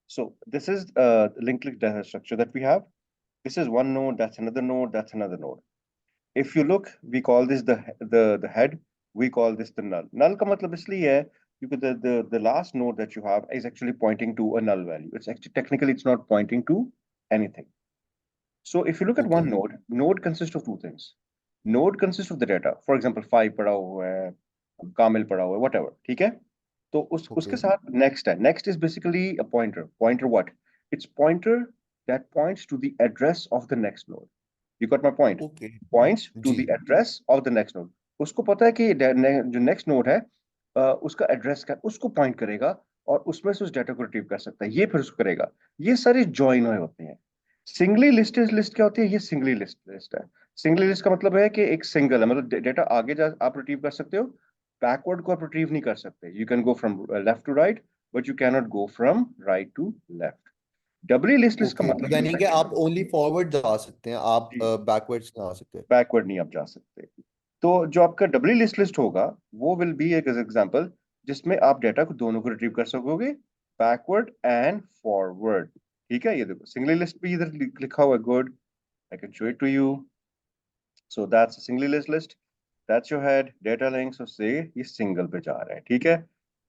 So this is the linked list data structure that we have. This is one node, that's another node, that's another node. If you look, we call this the head. We call this the null. Null का मतलब इसलिए है because the last node that you have is actually pointing to a null value. It's actually technically it's not pointing to anything. So if you look at Okay. one node, node consists of two things. Node consists of the data. For example, 5 पड़ा हुआ है, कामिल पड़ा हुआ है, whatever. ठीक है? तो उसके Okay. साथ next है. Next is basically a pointer. Pointer what? It's pointer that points to the address of the next node. You got my point? Okay. Points to ji the address of the next node. उसको पता है कि जो next node है उसका address का उसको point करेगा और उसमें से उस डाटा को रिट्रीव कर सकता है, ये फिर उसको करेगा। ये सारे जॉइन हुए होते हैं। सिंगली लिस्टेड लिस्ट क्या होती है? ये सिंगली लिस्ट है। सिंगली लिस्ट का मतलब है कि एक सिंगल है, मतलब डेटा आगे जा आप रिट्रीव कर सकते हो, बैकवर्ड को आप रिट्रीव नहीं कर सकते। You can go from left to right but you can not go from right to left. Doubly list का ओके, तो मतलब ये यानी है कि आप कि ओनली फॉरवर्ड जा सकते हैं, आप जी, बैकवर्ड्स ना आ सकते। बैकवर्ड नहीं आप जा सकते। तो जो आपका डबली लिस्ट होगा वो विल बी एक एग्जांपल जिसमें आप डेटा को दोनों को रिट्रीव कर सकोगे, बैकवर्ड एंड फॉरवर्ड। ठीक है, ये देखो सिंगली लिस्ट भी इधर लिखा हुआ है। Good, I can show it to you. So that's a singly list, that's your head data links, उससे ये सिंगल पे जा रहा है। ठीक है,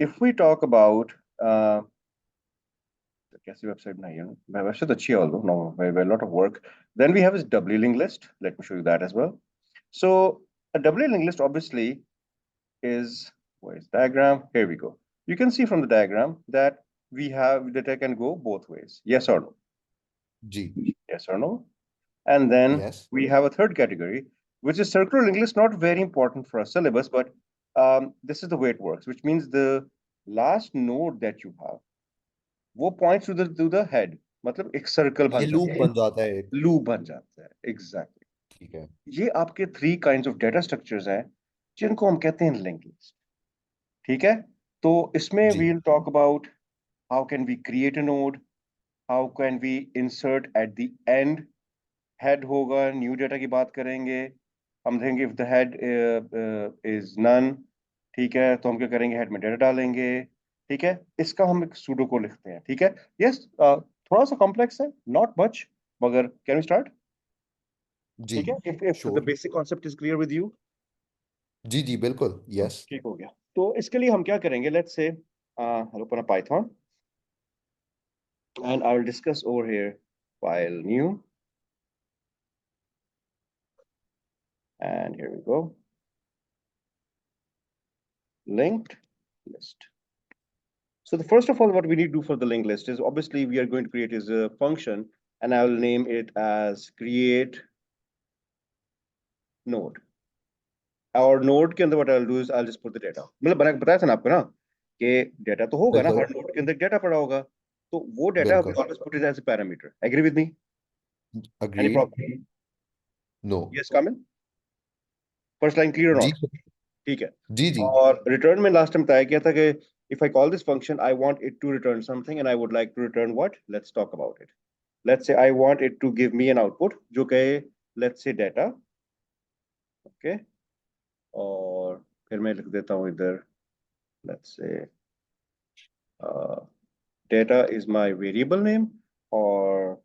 इफ वी टॉक अबाउट कैसी वेबसाइट बनाई है, वेबसाइट तो अच्छी है, although no very lot of work. Then we have इस doubly link list, let me show you that as well. सो a doubly linked list obviously is, where's diagram? Here we go. You can see from the diagram that we have data can go both ways. Yes or no? जी Yes or no? And then yes we have a third category, which is circular linked list. Not very important for our syllabus, but this is the way it works, which means the last node that you have, वो points to the head. मतलब एक circle ये बन loop जाता है, बन जाता है एक। loop बन जाता है, exactly. ठीक है। ये आपके three kinds of data structures हैं जिनको हम कहते हैं linked list। ठीक है, तो इसमें जी we'll talk about how can we create a node, how can we insert at the end, head होगा, new data की बात करेंगे, हम देखेंगे if the head is none। ठीक है, तो हम क्या करेंगे, हेड में डेटा डालेंगे। ठीक है, इसका हम एक सूडो को लिखते हैं। ठीक है, यस, थोड़ा सा कॉम्प्लेक्स है, नॉट मच, मगर कैन वी स्टार्ट? जी ठीक है, if the sure. basic concept is clear with you, जी जी बिल्कुल तो यस। ठीक हो गया। तो इसके लिए हम क्या करेंगे, let's say I'll open a Python and I will discuss over here file new, and here we go, linked list. So the first of all, what we need to do for the linked list is obviously we are going to create is a function, and I will name it as create node. और node के अंदर what I'll do is I'll just put the data, मतलब बताया था ना आपको ना कि डेटा तो होगा ना, बिल्कुल हर नोड के अंदर डेटा पड़ा होगा, तो वो डेटा बिल्कुल। always put it as a parameter. Agree with me? Any agreed. problem? No. Yes, Kamil? First line clear or जी not? ठीक है, जी जी और रिटर्न में लास्ट टाइम बताया गया था कि if I call this function I want it to return something and I would like to return what? Let's talk about it. Let's say I want it to give me an output जो कहे let's say data, okay, और फिर मैं लिख देता हूँ इधर let's say data is my variable name, और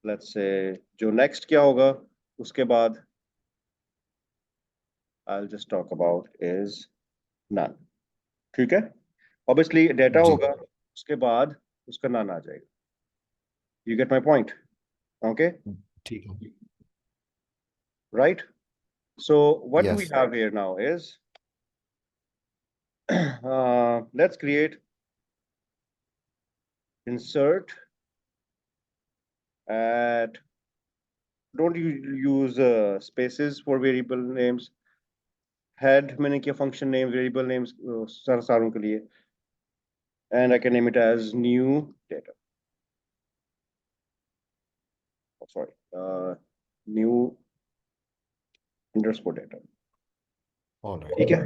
let's say जो next क्या होगा उसके बाद I'll just talk about is none। ठीक है, obviously data जी होगा उसके बाद उसका none आ जाएगा। You get my point? Okay, ठीक है। right? So what do we yes have here now is let's create insert at, don't you use spaces for variable names, head मैंने किया function name variable names सारों के लिए, and I can name it as new data, oh, sorry, new underscore data। Alright. ठीक है,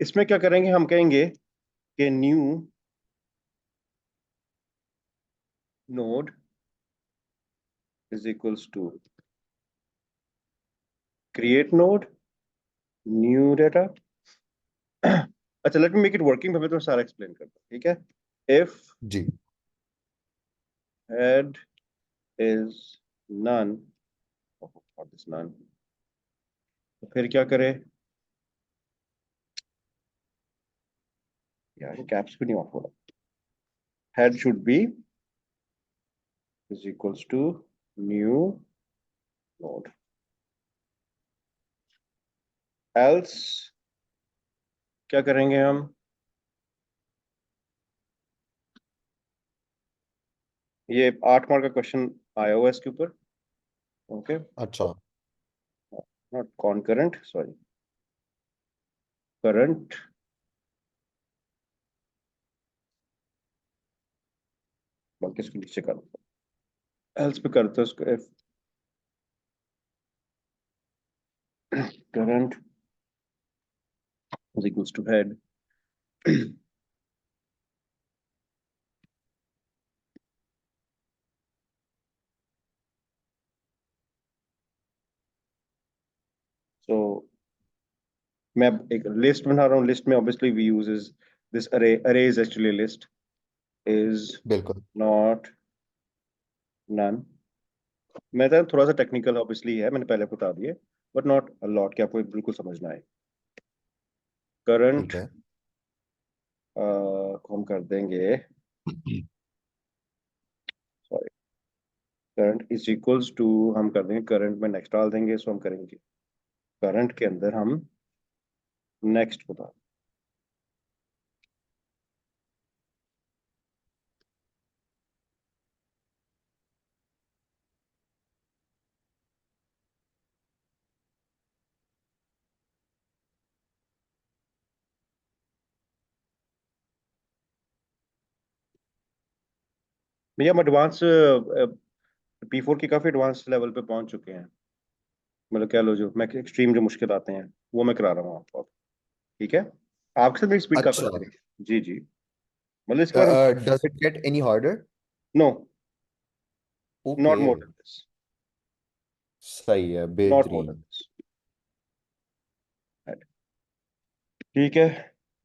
इसमें क्या करेंगे, हम कहेंगे कि new node is equals to create node new data। अच्छा, let me make it working, मैं तो सारा एक्सप्लेन करता हूँ। ठीक है, इफ जी हेड इज नन, और दिस नन, तो फिर क्या करे यार, कैप्स भी नहीं ऑफ हो रहा। Head should be is equals to new node, else क्या करेंगे हम, ये 8 मार्क का क्वेश्चन आया हुआ है इसके ऊपर। ओके, अच्छा। नॉट कॉन्करेंट, सॉरी, करंट बल्कि इसको नीचे कर दो, एल्स पे करते हैं उसको, if current is equals to head, so मैं अब एक लिस्ट बना रहा हूँ, लिस्ट में obviously we use this array, array is actually list, is बिल्कुल। Not none. मैं तो थोड़ा सा टेक्निकल ऑब्वियसली है, मैंने पहले बता दिए, बट नॉट अ लॉट, कि आपको बिल्कुल समझना है। करंट ठीक है। को हम कर देंगे, sorry, current is equals to, हम कर देंगे करंट में नेक्स्ट डाल देंगे, सो हम करेंगे करंट के अंदर हम नेक्स्ट बता, भैया हम एडवांस P4 की काफी एडवांस लेवल पे पहुंच चुके हैं, मतलब कह लो जो मैं एक्सट्रीम जो मुश्किल आते हैं वो मैं करा रहा हूँ आपको। ठीक है, आपके साथ मेरी स्पीड काफी अच्छा। अच्छी रही। जी जी, मतलब इसके बारे में, does it get any harder? No, not okay. More than this, सही है, नॉट मोर बेहतरीन। Than this. ठीक है,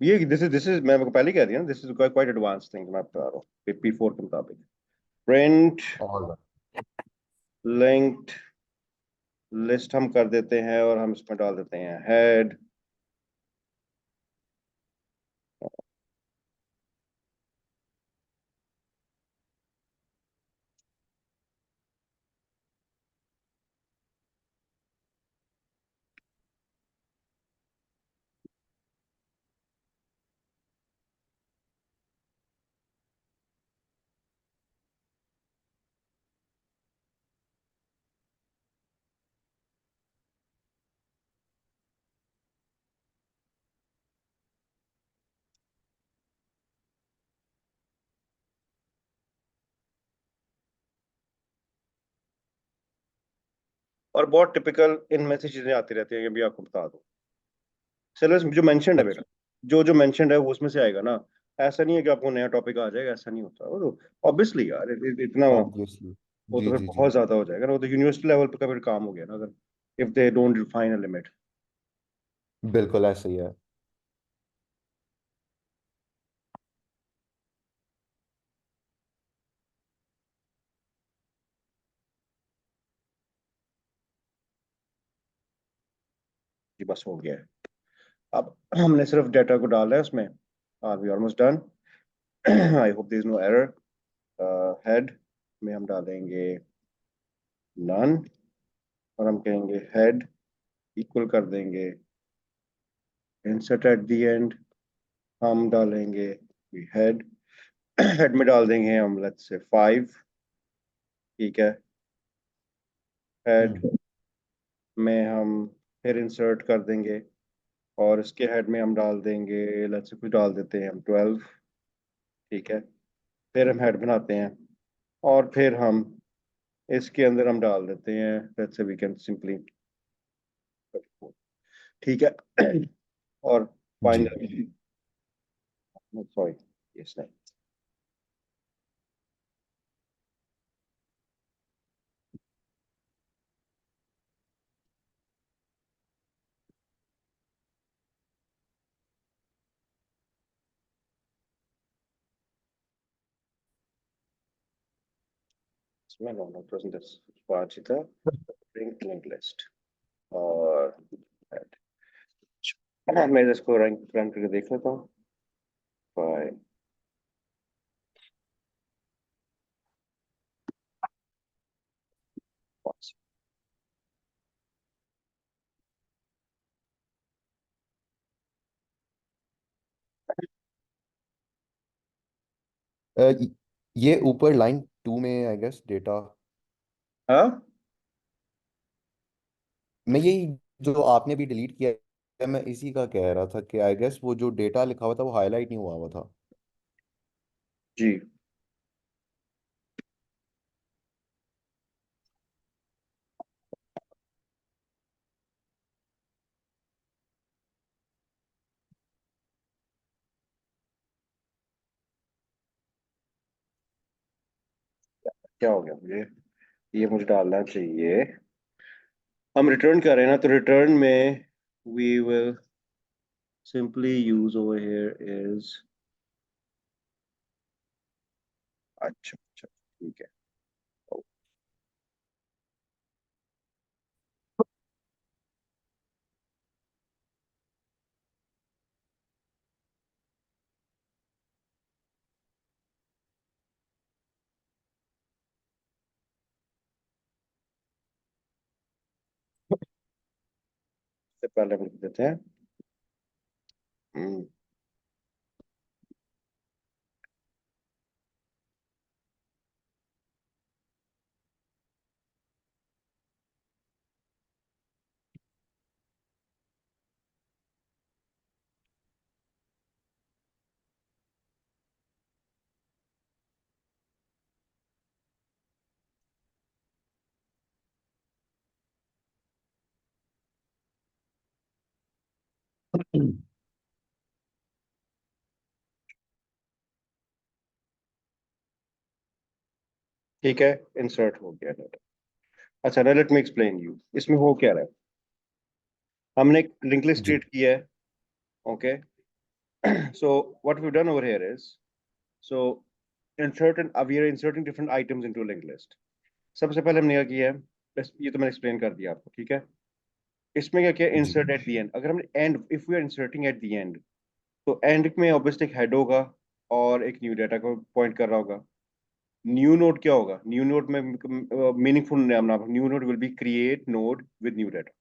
ये दिस इज मैं पहले ही कह दिया ना, this is quite advance thing मैं बता रहा हूँ P4 के मुताबिक। प्रिंट ऑल लिंक्ड लिस्ट हम कर देते हैं और हम इसमें डाल देते हैं हेड, और बहुत टिपिकल इनमें से चीजें आती रहती हैं, ये भी आपको बता दूं। सिलेबस जो मेंशन्ड है बेटा, अच्छा। जो जो मेंशन्ड है वो उसमें से आएगा ना, ऐसा नहीं है कि आपको नया टॉपिक आ जाएगा, ऐसा नहीं होता वो तो। ऑब्वियसली यार, इतना ऑब्वियसली। वो तो जी फिर जी जी। बहुत ज्यादा हो जाएगा ना, वो तो यूनिवर्सिटी लेवल पे का फिर काम हो गया ना, अगर if they don't define a limit. बिल्कुल ऐसा ही है। जी बस हो गया है, अब हमने सिर्फ डेटा को डाला है उसमें, are we almost done. I hope there is no error. Head में हम डालेंगे नन, और हम कहेंगे हेड इक्वल कर देंगे इंसर्ट एट द एंड, हम डालेंगे हेड, हेड में डाल देंगे हम लेट्स से 5। ठीक है, हेड हम्म। में हम फिर इंसर्ट कर देंगे, और इसके हेड में हम डाल देंगे, लेट्स से कुछ डाल देते हैं हम 12। ठीक है, फिर हम हेड बनाते हैं, और फिर हम इसके अंदर हम डाल देते हैं, let's say we can simply, ठीक है। और जी। फाइनल, सॉरी, यस नहीं, इसमें नो नो प्रेजेंट पांच ही था, लिंक लिंक लिस्ट और मैं इसको रैंक रन करके देख लेता हूँ। फाइव पाँच। अ, य- ये ऊपर लाइन 2 में आई गेस डेटा। हाँ मैं यही जो आपने भी डिलीट किया है, मैं इसी का कह रहा था कि आई गेस वो जो डेटा लिखा हुआ था वो हाईलाइट नहीं हुआ हुआ था। जी। क्या हो गया मुझे, ये मुझे डालना चाहिए। हम रिटर्न कर रहे हैं ना, तो रिटर्न में we will simply use over here is. अच्छा अच्छा ठीक है। इससे पहले हम लिख देते हैं। हम्म, ठीक है, इंसर्ट हो गया डाटा। अच्छा ना, लेट मी एक्सप्लेन यू इसमें हो क्या रहा है। हमने एक लिंक लिस्ट जी क्रिएट किया है। Okay. So what we done over here is, so insert and we are inserting different items into a linked list। सबसे पहले हमने क्या किया है, ये तो मैंने एक्सप्लेन कर दिया आपको, ठीक है। इसमें क्या किया, जी इंसर्ट एट द एंड। अगर हमने end, if we are inserting at the end, तो एंड में ऑब्वियसली एक हेड होगा और एक न्यू डाटा को पॉइंट कर रहा होगा। न्यू नोड क्या होगा, न्यू नोड में मीनिंगफुल नाम नाम new node will be create node with new data.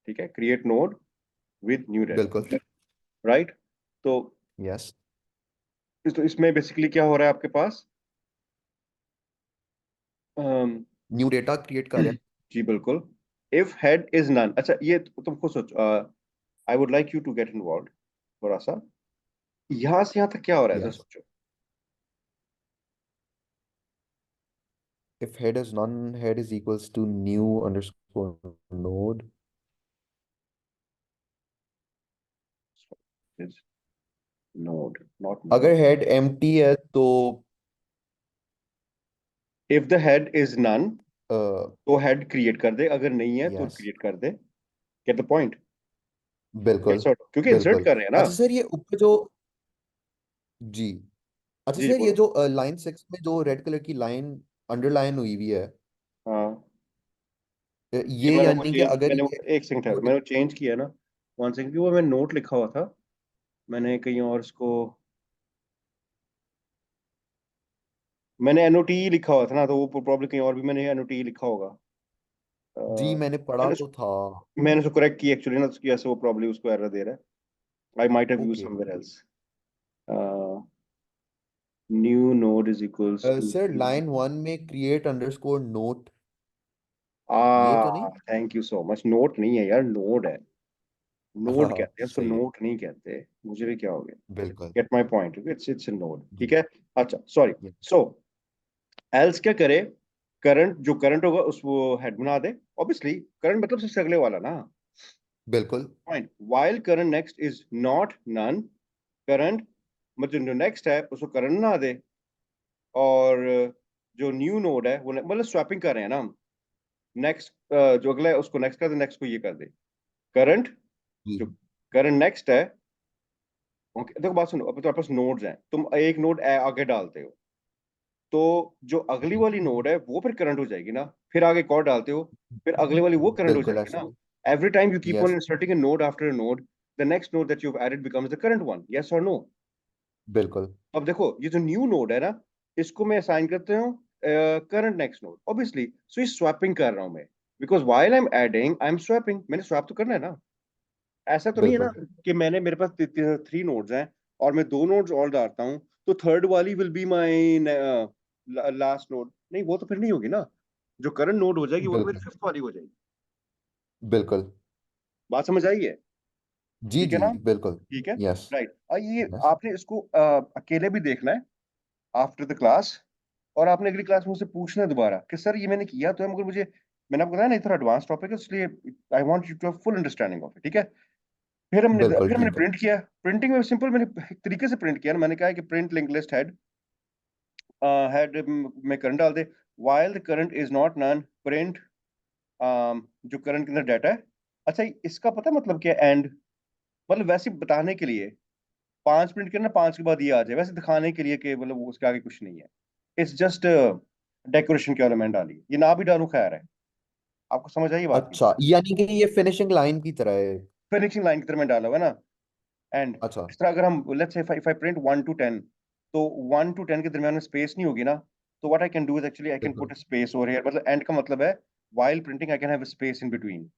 ठीक है, क्रिएट नोड विद न्यू बिल्कुल। Data, right. तो यस। तो इसमें बेसिकली क्या हो रहा है आपके पास, अम, न्यू डेटा क्रिएट कर रहे हैं। जी बिल्कुल। इफ हेड इज नन, अच्छा ये तुम खुद सोचो, I would like you to get involve थोड़ा सा। यहाँ से यहाँ तक क्या हो रहा है, जरा यस। सोचो। If head is non head is equals to new underscore node. Is node not अगर नोड। हेड एम्प्टी है तो if the head is none, तो हेड क्रिएट कर दे, अगर नहीं है तो यस क्रिएट कर दे। Get the point. बिल्कुल इंसर्ट, क्योंकि इंसर्ट बिल्कुल। कर रहे हैं ना। अच्छा सर ये ऊपर जो जी अच्छा जी सर ये बोलो। जो लाइन 6 में जो रेड कलर की लाइन अंडरलाइन हुई हुई है, हाँ, ये ये मैंने वो यानी कि चेंज, अगर मैंने ये एक सेकंड ठहरो, वो मैंने चेंज किया ना। वन सेकंड, कि वो मैं नोट लिखा हुआ था, मैंने कहीं और इसको, मैंने एनओटी लिखा हुआ था ना, तो वो प्रॉब्लम कहीं और भी मैंने एनओटी लिखा होगा। अ, जी मैंने पढ़ा मैंने तो था। मैंने उसको करेक्ट किया एक्चुअली ना, उसकी ऐसे वो प्रॉब्लम उसको एरर दे रहा है। I might have used okay. Somewhere else. New node is equals to, sir line 1 में क्रिएट अंडरस्कोर नोट, ये तो आ नहीं? Thank you so much. Note नहीं है यार, नोड है। नोड हाँ कहते हैं उसको, सही है। नोट नहीं कहते। मुझे भी क्या हो गया। बिल्कुल। Gate my point, it's it's node, ठीक जी है। अच्छा सॉरी। ये- सो एल्स क्या करे, करंट जो करंट होगा उस वो हेड बना दे। ऑब्वियसली करंट मतलब सबसे अगले वाला ना। बिल्कुल। Point, while current next is not none, current मतलब जो नेक्स्ट है उसको करंट ना दे। और जो न्यू नोड है वो मतलब स्वैपिंग कर रहे हैं ना हम। नेक्स्ट जो अगला है उसको नेक्स्ट कर दे, नेक्स्ट को ये कर दे। करंट, जी जो करंट नेक्स्ट है। ओके देखो बात सुनो, अब तुम्हारे पास नोड्स हैं, तुम एक नोड आगे डालते हो। तो जो अगली वाली नोड है वो फिर करंट हो जाएगी ना, फिर आगे एक और डालते हो, फिर अगले वाली वो करंट हो बिल्कुल जाएगी ऐसा ना। ही। Every time you keep on yes. Inserting a node after a node, the next node that you've added becomes the current one, yes or no? बिल्कुल अब देखो ये जो न्यू नोड है ना, इसको मैं असाइन करते हूँ current next node, obviously so ये स्वैपिंग कर रहा हूँ मैं, because while I am adding I am swapping, मैंने स्वैप तो करना है ना। ऐसा तो नहीं है ना बिल्कुल कि मैंने मेरे पास थ्री नोड्स हैं और मैं दो नोड्स और डालता हूँ तो थर्ड वाली will be my last node, नहीं वो तो फिर नहीं होगी ना। जो करंट नोड हो जाएगी वो तो मेरी बिल्कुल फिफ्थ वाली हो जाएगी। बिल्कुल। बात समझ आई है? जी ठीक है जी ना? बिल्कुल। ठीक है। यस। राइट, और ये यस। आपने इसको अकेले भी देखना है आफ्टर द क्लास, और आपने अगली क्लास में मुझसे पूछना है दोबारा कि सर ये मैंने किया तो है, मगर मुझे, मैंने आपको बताया ना ये थोड़ा एडवांस टॉपिक है इसलिए I want you to have full understanding of it, ठीक है। बिल्कुल फिर हमने ठीक है। प्रिंट किया, प्रिंटिंग में सिंपल मैंने एक तरीके से प्रिंट किया ना, मैंने कहा है कि प्रिंट लिंक लिस्ट हेड में करंट डाल दे, while the current is not none print जो करंट के अंदर डाटा है। अच्छा इसका पता है मतलब क्या है एंड, मतलब वैसे बताने के लिए पांच प्रिंट करना, पांच के बाद ये आ जाए, वैसे दिखाने के लिए कि मतलब उसके आगे कुछ नहीं है। इट्स जस्ट डेकोरेशन के एलिमेंट डाली, ये ना भी डालू खैर है। आपको समझ आई बात की? अच्छा यानी कि ये फिनिशिंग लाइन की तरह है। फिनिशिंग लाइन की तरह मैं डाला हुआ है ना। एंड अच्छा। इस तरह अगर हम let's say if I print 1 to 10, तो 1 to 10 के दरमियान में स्पेस नहीं होगी ना, तो what I can do is actually I can बिल्कुल। Put a space over here, मतलब एंड का मतलब है while printing I can have a space in between.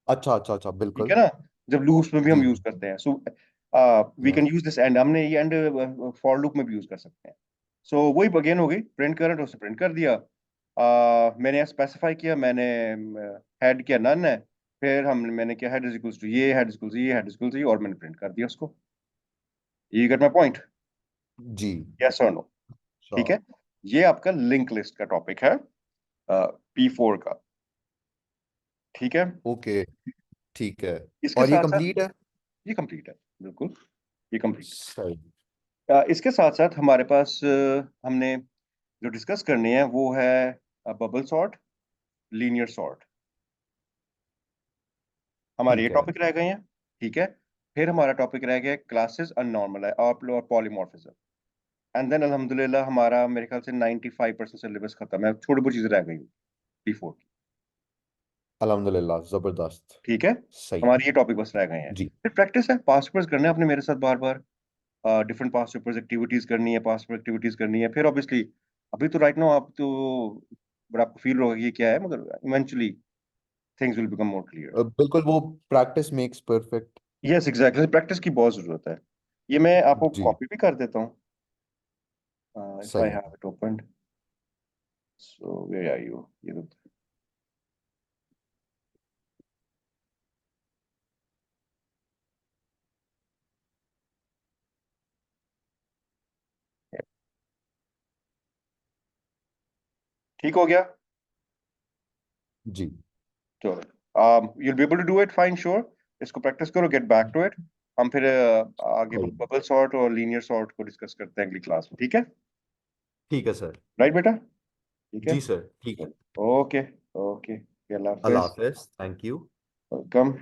अच्छा अच्छा अच्छा ठीक बिल्कुल। है ना? जब लूप्स में भी हम जी। यूज करते हैं, so we can yes. Use this and, हमने ये एंड फॉर लूप में भी यूज कर सकते हैं। सो वही अगेन हो गई प्रिंट करंट, उसने प्रिंट कर दिया। मैंने स्पेसिफाई किया, मैंने हेड किया नन है, फिर हम मैंने किया हेड इज इक्वल्स टू ये, हेड इज इक्वल्स ये, हेड इज इक्वल्स ये, और मैंने प्रिंट कर दिया उसको। You get my point? जी। यस और नो? अच्छा। ठीक है। ये आपका लिंक लिस्ट का टॉपिक है, P4 का। ठीक है। ओके। ठीक है। इसके और ये साथ साथ कंप्लीट है। ये कंप्लीट है, बिल्कुल ये कंप्लीट सही। है। इसके साथ साथ हमारे पास हमने जो डिस्कस करनी है वो है बबल सॉर्ट, लीनियर सॉर्ट, हमारे ये ठीक है। टॉपिक रह गए हैं। ठीक है। फिर हमारा टॉपिक रह गया क्लासेस अननॉर्मल और पॉलीमॉर्फिज्म। एंड देन अल्हम्दुलिल्लाह हमारा मेरे ख्याल से 95% सिलेबस खत्म है, छोटी बहुत चीजें रह गई P4 की। अल्हम्दुलिल्लाह जबरदस्त। ठीक है। सही। हमारे ये टॉपिक बस रह गए हैं। जी। फिर प्रैक्टिस है, पास्ट पेपर्स करने हैं आपने मेरे साथ बार बार, डिफरेंट पास्ट पेपर्स एक्टिविटीज करनी है, पास्ट पेपर एक्टिविटीज करनी है, फिर ऑब्वियसली अभी तो राइट नाउ आप तो बड़ा आपको फील होगा कि ये क्या है, मगर eventually things will become more clear. बिल्कुल वो practice makes perfect. Yes exactly, practice की बहुत जरूरत है। ये मैं आपको जी। कॉपी भी कर देता हूँ, इफ आई सही है। Have it opened. So where are you, ये तो ठीक हो गया। जी। चलो you'll be able to do it fine sure, इसको प्रैक्टिस करो, गेट बैक टू इट। हम फिर आगे सही। बबल सॉर्ट और लीनियर सॉर्ट को डिस्कस करते हैं अगली क्लास में, ठीक है? ठीक है सर। राइट बेटा? ठीक है। जी सर ठीक है। Okay. Okay, Allah Allah Hafiz. Hafiz. Thank you. Welcome.